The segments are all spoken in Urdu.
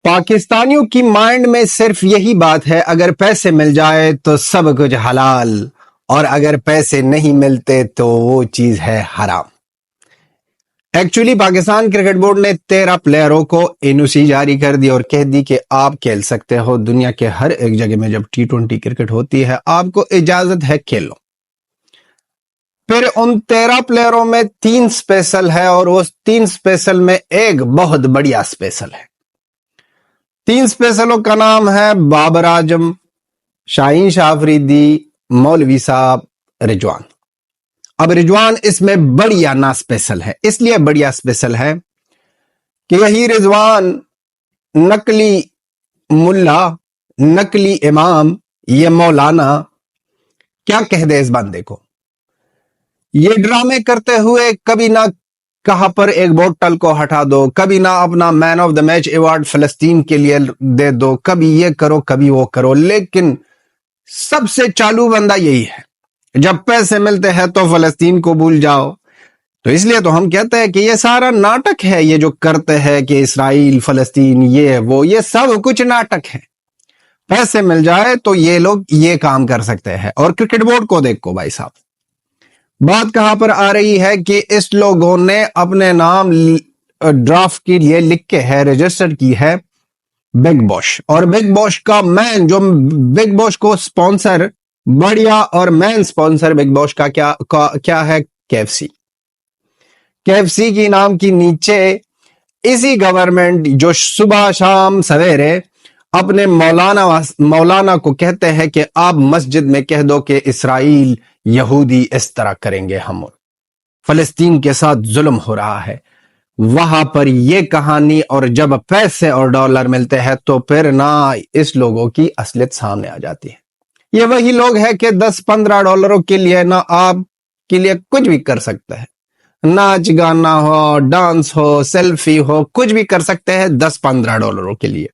پاکستانیوں کی مائنڈ میں صرف یہی بات ہے، اگر پیسے مل جائے تو سب کچھ حلال، اور اگر پیسے نہیں ملتے تو وہ چیز ہے حرام۔ ایکچولی پاکستان کرکٹ بورڈ نے 13 پلیئروں کو NOC جاری کر دی اور کہہ دی کہ آپ کھیل سکتے ہو، دنیا کے ہر ایک جگہ میں جب T20 کرکٹ ہوتی ہے آپ کو اجازت ہے، کھیلو۔ پھر ان 13 پلیئروں میں 3 سپیشل ہے، اور اس 3 سپیشل میں ایک بہت بڑیا سپیشل ہے۔ 3 سپیشلوں کا نام ہے بابر اعظم، شاہین شاہ افریدی، مولوی صاحب، رضوان۔ اب رضوان اس میں بڑیا نا سپیشل ہے، اس لیے بڑیا سپیشل ہے کہ یہی رضوان نقلی ملا، نقلی امام، یہ مولانا کیا کہہ دے اس بندے کو۔ یہ ڈرامے کرتے ہوئے کبھی نہ کہاں پر ایک بوتل کو ہٹا دو، کبھی نہ اپنا مین آف دا میچ ایوارڈ فلسطین کے لیے دے دو، کبھی یہ کرو کبھی وہ کرو، لیکن سب سے چالو بندہ یہی ہے۔ جب پیسے ملتے ہیں تو فلسطین کو بھول جاؤ۔ تو اس لیے تو ہم کہتے ہیں کہ یہ سارا ناٹک ہے، یہ جو کرتے ہیں کہ اسرائیل فلسطین یہ وہ، یہ سب کچھ ناٹک ہے۔ پیسے مل جائے تو یہ لوگ یہ کام کر سکتے ہیں۔ اور کرکٹ بورڈ کو دیکھو بھائی صاحب، بات کہاں پر آ رہی ہے کہ اس لوگوں نے اپنے نام ڈرافٹ کے لیے لکھ کے ہے، رجسٹر کی ہے بگ باش، اور بگ باش کا مین جو بگ باش کو سپانسر بڑیا اور مین سپانسر بگ باش کا کیا ہے، KFC۔ KFC کی نام کی نیچے اسی گورنمنٹ جو صبح شام سویرے اپنے مولانا کو کہتے ہیں کہ آپ مسجد میں کہہ دو کہ اسرائیل یہودی اس طرح کریں گے، ہم فلسطین کے ساتھ ظلم ہو رہا ہے، وہاں پر یہ کہانی، اور جب پیسے اور ڈالر ملتے ہیں تو پھر نہ اس لوگوں کی اصلیت سامنے آ جاتی ہے۔ یہ وہی لوگ ہیں کہ 10-15 ڈالروں کے لیے نہ آپ کے لیے کچھ بھی کر سکتے ہیں، ناچ گانا ہو، ڈانس ہو، سیلفی ہو، کچھ بھی کر سکتے ہیں 10-15 ڈالروں کے لیے۔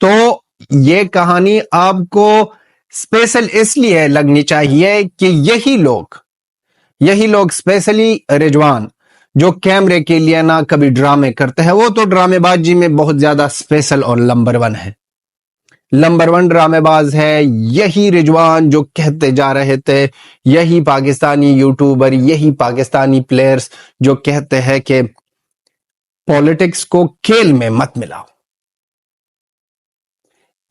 تو یہ کہانی آپ کو اسپیشل اس لیے لگنی چاہیے کہ یہی لوگ اسپیشلی رضوان جو کیمرے کے لیے نہ کبھی ڈرامے کرتے ہیں، وہ تو ڈرامے بازی میں بہت زیادہ اسپیشل اور نمبر 1 ہے، نمبر 1 ڈرامے باز ہے۔ یہی رضوان جو کہتے جا رہے تھے، یہی پاکستانی یوٹیوبر، یہی پاکستانی پلیئرز جو کہتے ہیں کہ پولیٹکس کو کھیل میں مت ملاؤ،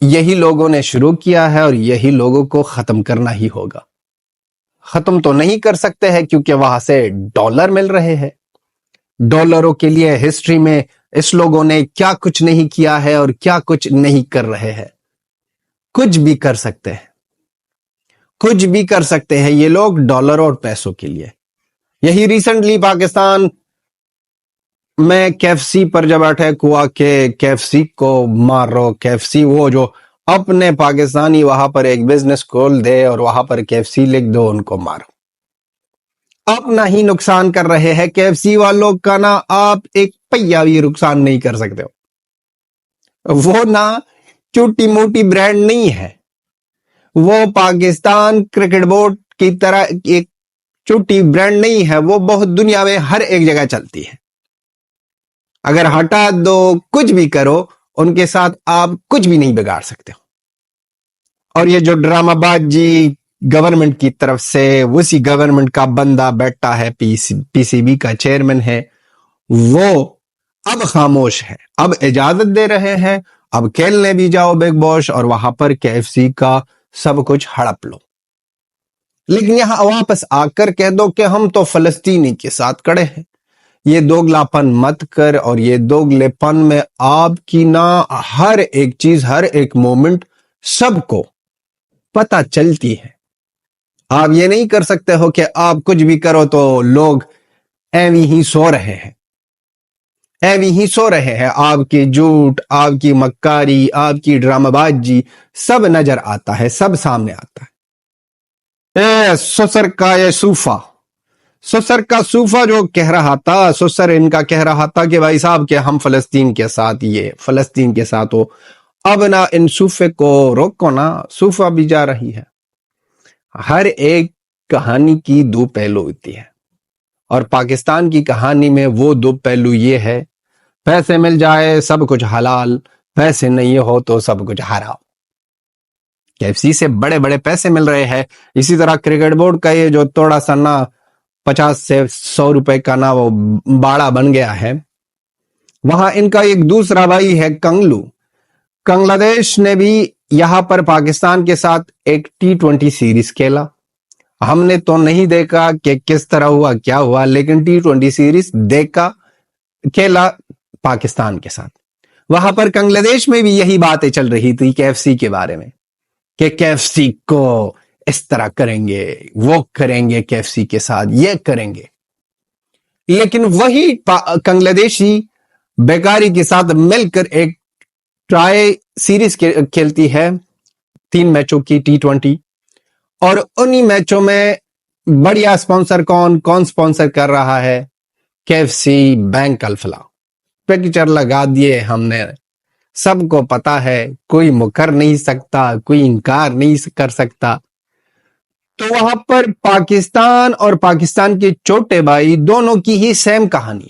یہی لوگوں نے شروع کیا ہے اور یہی لوگوں کو ختم کرنا ہی ہوگا۔ ختم تو نہیں کر سکتے ہیں کیونکہ وہاں سے ڈالر مل رہے ہیں، ڈالروں کے لیے ہسٹری میں اس لوگوں نے کیا کچھ نہیں کیا ہے اور کیا کچھ نہیں کر رہے ہیں۔ کچھ بھی کر سکتے ہیں، کچھ بھی کر سکتے ہیں یہ لوگ ڈالر اور پیسوں کے لیے۔ یہی ریسنٹلی پاکستان میں KFC پر جب اٹیک ہوا کہ KFC کو مارو، KFC وہ جو اپنے پاکستانی وہاں پر ایک بزنس کھول دے اور وہاں پر KFC لکھ دو، ان کو مارو، اپنا ہی نقصان کر رہے ہیں۔ KFC والوں کا نا آپ ایک پیا بھی نقصان نہیں کر سکتے ہو، وہ نا چھوٹی موٹی برانڈ نہیں ہے، وہ پاکستان کرکٹ بورڈ کی طرح ایک چھوٹی برانڈ نہیں ہے، وہ بہت دنیا میں ہر ایک جگہ چلتی ہے۔ اگر ہٹا دو، کچھ بھی کرو، ان کے ساتھ آپ کچھ بھی نہیں بگاڑ سکتے ہو۔ اور یہ جو ڈرامہ بازی گورنمنٹ کی طرف سے، اسی گورنمنٹ کا بندہ بیٹھا ہے، PCB کا چیئرمین ہے، وہ اب خاموش ہے، اب اجازت دے رہے ہیں، اب کھیلنے بھی جاؤ بگ باش اور وہاں پر KFC کا سب کچھ ہڑپ لو، لیکن یہاں واپس آ کر کہہ دو کہ ہم تو فلسطینی کے ساتھ کڑے ہیں۔ یہ دوگلا پن مت کر، اور یہ دوگلے پن میں آپ کی نا ہر ایک چیز، ہر ایک مومنٹ سب کو پتہ چلتی ہے۔ آپ یہ نہیں کر سکتے ہو کہ آپ کچھ بھی کرو تو لوگ ایویں ہی سو رہے ہیں، ایویں ہی سو رہے ہیں، آپ کی جھوٹ، آپ کی مکاری، آپ کی ڈرامہ بازی سب نظر آتا ہے، سب سامنے آتا ہے۔ سسر کا یہ صوفہ جو کہہ رہا تھا، سسر ان کا کہہ رہا تھا کہ بھائی صاحب کہ ہم فلسطین کے ساتھ، یہ فلسطین کے ساتھ ہو، اب نہ ان صوفے کو روکو نا، صوفہ بھی جا رہی ہے۔ ہر ایک کہانی کی 2 پہلو ہوتی ہے، اور پاکستان کی کہانی میں وہ 2 پہلو یہ ہے پیسے مل جائے سب کچھ حلال، پیسے نہیں ہو تو سب کچھ حرام۔ KFC سے بڑے بڑے پیسے مل رہے ہیں۔ اسی طرح کرکٹ بورڈ کا یہ جو تھوڑا سا نا 50 سے 100 روپے کا نا وہ باڑا بن گیا ہے، وہاں ان کا ایک دوسرا بھائی ہے کنگلو۔ بنگلہ دیش نے بھی یہاں پر پاکستان کے ساتھ ایک T20 سیریز کھیلا۔ ہم نے تو نہیں دیکھا کہ کس طرح ہوا کیا ہوا، لیکن T20 سیریز دیکھا، کھیلا پاکستان کے ساتھ۔ وہاں پر بنگلہ دیش میں بھی یہی باتیں چل رہی تھی KFC کے بارے میں کہ KFC کو اس طرح کریں گے، وہ کریں گے، KFC کے ساتھ یہ کریں گے۔ لیکن وہی بنگلہ دیشی بیکاری کے ساتھ مل کر ایک ٹرائی سیریز کھیلتی ہے 3 میچوں کی T20، اور انہی میچوں میں بڑیا سپانسر کون سپانسر کر رہا ہے؟ KFC بینک الفلا۔ پکچر لگا دیے ہم نے، سب کو پتا ہے، کوئی مکر نہیں سکتا، کوئی انکار نہیں کر سکتا۔ تو وہاں پر پاکستان اور پاکستان کے چھوٹے بھائی دونوں کی ہی سیم کہانی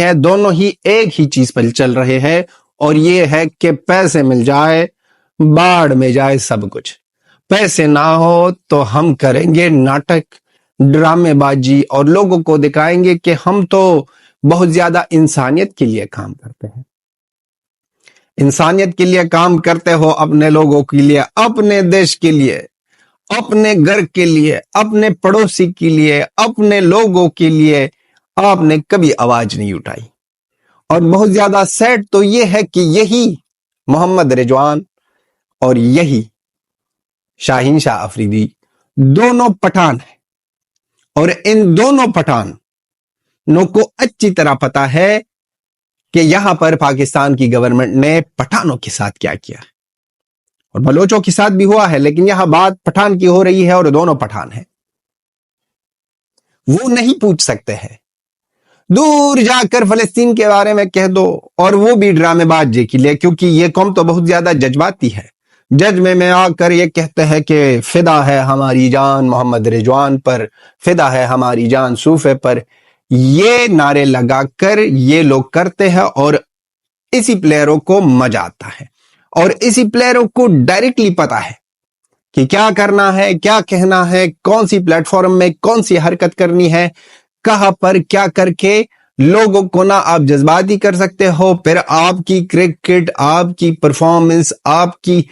ہے، دونوں ہی ایک ہی چیز پر چل رہے ہیں، اور یہ ہے کہ پیسے مل جائے باڑ میں جائے سب کچھ، پیسے نہ ہو تو ہم کریں گے ناٹک، ڈرامے بازی، اور لوگوں کو دکھائیں گے کہ ہم تو بہت زیادہ انسانیت کے لیے کام کرتے ہیں، انسانیت کے لیے کام کرتے ہو، اپنے لوگوں کے لیے، اپنے دیش کے لیے، اپنے گھر کے لیے، اپنے پڑوسی کے لیے، اپنے لوگوں کے لیے آپ نے کبھی آواز نہیں اٹھائی۔ اور بہت زیادہ سیڈ تو یہ ہے کہ یہی محمد رضوان اور یہی شاہین شاہ افریدی دونوں پٹھان ہیں، اور ان دونوں پٹھانوں کو اچھی طرح پتا ہے کہ یہاں پر پاکستان کی گورنمنٹ نے پٹھانوں کے ساتھ کیا کیا ہے، اور بلوچوں کے ساتھ بھی ہوا ہے، لیکن یہاں بات پٹھان کی ہو رہی ہے اور دونوں پٹھان ہیں۔ وہ نہیں پوچھ سکتے ہیں، دور جا کر فلسطین کے بارے میں کہہ دو، اور وہ بھی ڈرامے بازی کے لیے، کیونکہ یہ قوم تو بہت زیادہ جذباتی ہے۔ جج میں آ کر یہ کہتے ہیں کہ فدا ہے ہماری جان محمد رضوان پر، فدا ہے ہماری جان صوفے پر، یہ نعرے لگا کر یہ لوگ کرتے ہیں، اور اسی پلیئروں کو مزہ آتا ہے، اور اسی پلیئروں کو ڈائریکٹلی پتا ہے کہ کیا کرنا ہے، کیا کہنا ہے، کون سی پلیٹ فارم میں کون سی حرکت کرنی ہے، کہاں پر کیا کر کے لوگوں کو نہ آپ جذباتی کر سکتے ہو، پھر آپ کی کرکٹ، آپ کی پرفارمنس، آپ کی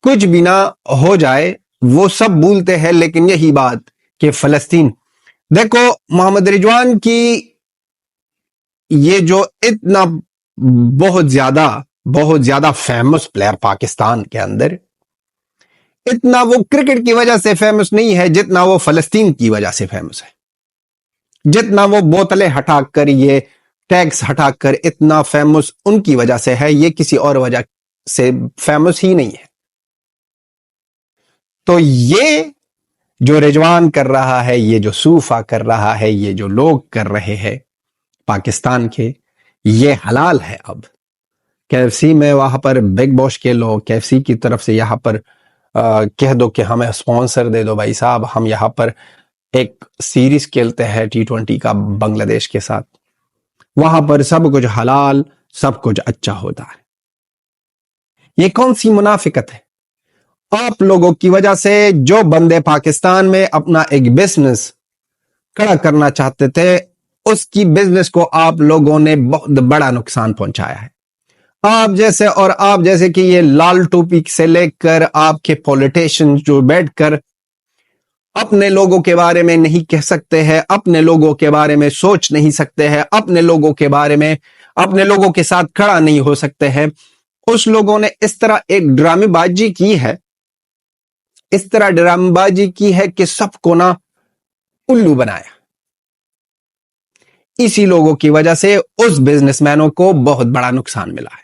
کچھ بھی نہ ہو جائے، وہ سب بھولتے ہیں۔ لیکن یہی بات کہ فلسطین، دیکھو محمد رضوان کی یہ جو اتنا بہت زیادہ فیمس پلیئر پاکستان کے اندر، اتنا وہ کرکٹ کی وجہ سے فیمس نہیں ہے جتنا وہ فلسطین کی وجہ سے فیمس ہے، جتنا وہ بوتلیں ہٹا کر، یہ ٹیکس ہٹا کر اتنا فیمس ان کی وجہ سے ہے، یہ کسی اور وجہ سے فیمس ہی نہیں ہے۔ تو یہ جو رضوان کر رہا ہے، یہ جو صوفہ کر رہا ہے، یہ جو لوگ کر رہے ہیں پاکستان کے، یہ حلال ہے۔ اب KFC میں وہاں پر بگ باش کے لو، KFC کی طرف سے یہاں پر کہہ دو کہ ہمیں اسپانسر دے دو بھائی صاحب، ہم یہاں پر ایک سیریز کھیلتے ہیں T20 کا بنگلہ دیش کے ساتھ، وہاں پر سب کچھ حلال، سب کچھ اچھا ہوتا ہے۔ یہ کون سی منافقت ہے؟ آپ لوگوں کی وجہ سے جو بندے پاکستان میں اپنا ایک بزنس کھڑا کرنا چاہتے تھے، اس کی بزنس کو آپ لوگوں نے بہت بڑا نقصان پہنچایا ہے۔ آپ جیسے کہ یہ لال ٹوپی سے لے کر آپ کے پولیٹیشن جو بیٹھ کر اپنے لوگوں کے بارے میں نہیں کہہ سکتے ہیں، اپنے لوگوں کے بارے میں سوچ نہیں سکتے ہیں، اپنے لوگوں کے بارے میں اپنے لوگوں کے ساتھ کھڑا نہیں ہو سکتے ہیں، اس لوگوں نے اس طرح ایک ڈرامے بازی کی ہے، اس طرح ڈرامے بازی کی ہے کہ سب کو نہ الو بنایا۔ اسی لوگوں کی وجہ سے اس بزنس مینوں کو بہت بڑا نقصان ملا ہے۔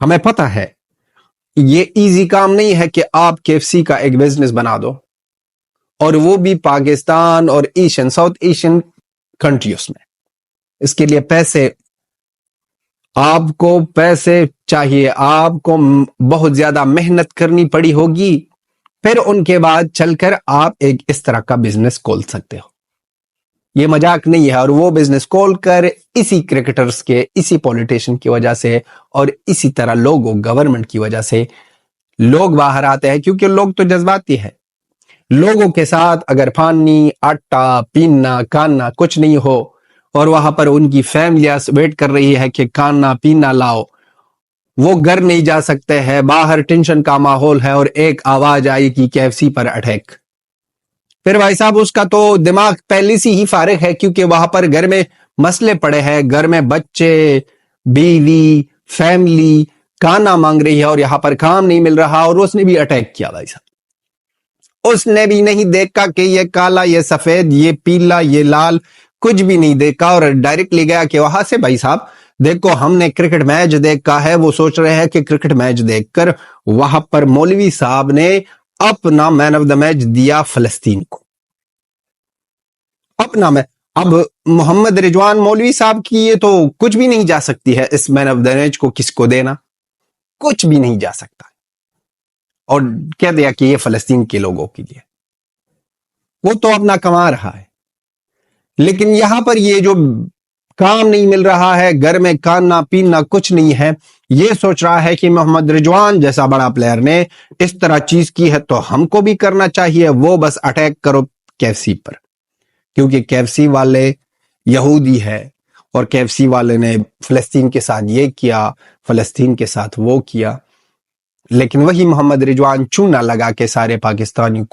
ہمیں پتا ہے یہ ایزی کام نہیں ہے کہ آپ KFC کا ایک بزنس بنا دو، اور وہ بھی پاکستان اور ساؤتھ ایشین کنٹریز میں۔ اس کے لیے آپ کو پیسے چاہیے، آپ کو بہت زیادہ محنت کرنی پڑی ہوگی، پھر ان کے بعد چل کر آپ ایک اس طرح کا بزنس کھول سکتے ہو۔ یہ مذاق نہیں ہے. اور وہ بزنس کھول کر اسی کرکٹرز کے, اسی پولیٹیشن کی وجہ سے اور اسی طرح لوگوں گورنمنٹ کی وجہ سے لوگ باہر آتے ہیں, کیونکہ لوگ تو جذباتی ہے. لوگوں کے ساتھ اگر پانی, آٹا, پینا, کھانا کچھ نہیں ہو اور وہاں پر ان کی فیملیاں ویٹ کر رہی ہے کہ کھانا پینا لاؤ, وہ گھر نہیں جا سکتے ہیں, باہر ٹینشن کا ماحول ہے اور ایک آواز آئی کہ KFC پر اٹیک, پھر بھائی صاحب اس کا تو دماغ پہلے سے ہی فارغ ہے, کیونکہ وہاں پر گھر میں مسئلے پڑے ہیں, گھر میں بچے, بیوی, فیملی کھانا مانگ رہی ہے اور یہاں پر کام نہیں مل رہا, اور اس نے بھی اٹیک کیا. بھائی صاحب اس نے بھی نہیں دیکھا کہ یہ کالا, یہ سفید, یہ پیلا, یہ لال, کچھ بھی نہیں دیکھا اور ڈائریکٹلی گیا کہ وہاں سے بھائی صاحب دیکھو ہم نے کرکٹ میچ دیکھا ہے. وہ سوچ رہے ہیں کہ کرکٹ میچ دیکھ کر وہاں پر مولوی صاحب نے اپنا مین آف دا میچ دیا فلسطین کو, اپنا میں. اب محمد رضوان مولوی صاحب کی یہ تو کچھ بھی نہیں جا سکتی ہے اس مین آف دا میچ کو کس کو دینا, کچھ بھی نہیں جا سکتا, اور کہہ دیا کہ یہ فلسطین کے لوگوں کے لیے. وہ تو اپنا کما رہا ہے, لیکن یہاں پر یہ جو کام نہیں مل رہا ہے, گھر میں کھانا پینا کچھ نہیں ہے, یہ سوچ رہا ہے کہ محمد رضوان جیسا بڑا پلیئر نے اس طرح چیز کی ہے تو ہم کو بھی کرنا چاہیے. وہ بس اٹیک کرو KFC پر, کیونکہ KFC والے یہودی ہے اور KFC والے نے فلسطین کے ساتھ یہ کیا, فلسطین کے ساتھ وہ کیا. لیکن وہی محمد رضوان چونا لگا کے سارے پاکستانیوں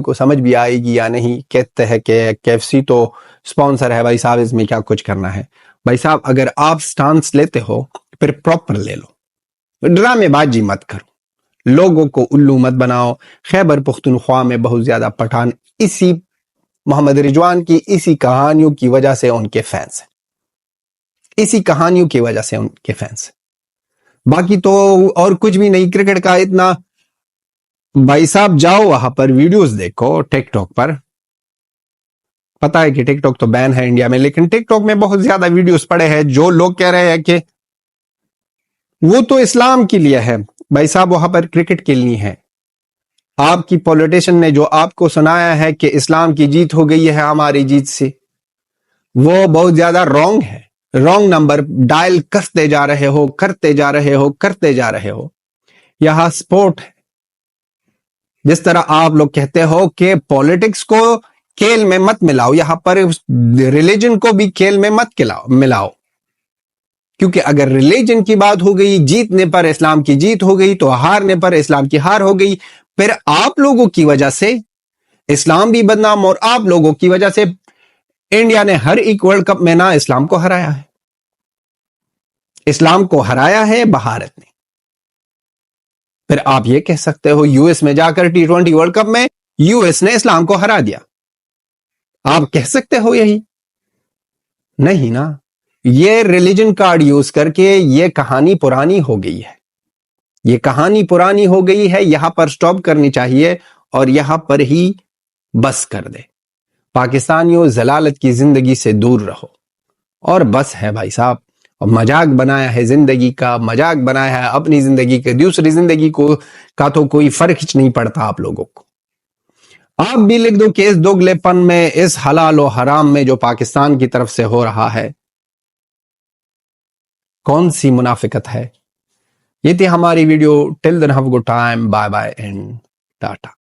کو سمجھ بھی آئے گی یا نہیں, کہتے ہیں کہ KFC تو سپانسر ہے. بھائی صاحب اس میں کیا کچھ کرنا ہے. بھائی صاحب اگر آپ سٹانس لیتے ہو پھر پراپر لے لو, ڈرامے بازی مت کرو, لوگوں کو الو مت بناؤ. خیبر پختونخوا میں بہت زیادہ پٹھان اسی محمد رضوان کی اسی کہانیوں کی وجہ سے ان کے فینس ہیں, اسی کہانیوں کی وجہ سے ان کے فینس ہیں. باقی تو اور کچھ بھی نہیں. کرکٹ کا اتنا بھائی صاحب جاؤ وہاں پر ویڈیوز دیکھو ٹک ٹاک پر, پتا ہے کہ ٹک ٹاک تو بین ہے انڈیا میں, لیکن ٹک ٹاک میں بہت زیادہ ویڈیوز پڑے ہیں جو لوگ کہہ رہے ہیں کہ وہ تو اسلام کے لیے ہے. بھائی صاحب وہاں پر کرکٹ کے لیے ہے. آپ کی پولیٹیشن نے جو آپ کو سنایا ہے کہ اسلام کی جیت ہو گئی ہے ہماری جیت سے, وہ بہت زیادہ رانگ ہے. رانگ نمبر ڈائل کرتے جا رہے ہو, کرتے جا رہے ہو, کرتے جا رہے ہو. یہاں سپورٹ ہے. جس طرح آپ لوگ کہتے ہو کہ پولیٹکس کو کھیل میں مت ملاؤ, یہاں پر ریلیجن کو بھی کھیل میں مت ملاؤ, کیونکہ اگر ریلیجن کی بات ہو گئی, جیتنے پر اسلام کی جیت ہو گئی تو ہارنے پر اسلام کی ہار ہو گئی. پھر آپ لوگوں کی وجہ سے اسلام بھی بدنام, اور آپ لوگوں کی وجہ سے انڈیا نے ہر ایک ورلڈ کپ میں نہ اسلام کو ہرایا ہے, اسلام کو ہرایا ہے بھارت نے. پھر آپ یہ کہہ سکتے ہو US میں جا کر T20 ورلڈ کپ میں US نے اسلام کو ہرا دیا, آپ کہہ سکتے ہو یہی نہیں نا. یہ ریلیجن کارڈ یوز کر کے یہ کہانی پرانی ہو گئی ہے, یہ کہانی پرانی ہو گئی ہے. یہاں پر سٹاپ کرنی چاہیے اور یہاں پر ہی بس کر دے. پاکستانیوں ضلالت کی زندگی سے دور رہو اور بس ہے بھائی صاحب. مذاق بنایا ہے زندگی کا, مذاق بنایا ہے اپنی زندگی کے, دوسری زندگی کو کا تو کوئی فرق نہیں پڑتا آپ لوگوں کو. آپ بھی لکھ دو کہ اس دوگلے پن میں, اس حلال و حرام میں جو پاکستان کی طرف سے ہو رہا ہے کون سی منافقت ہے. یہ تھی ہماری video. Till then have a good time, bye bye and Tata.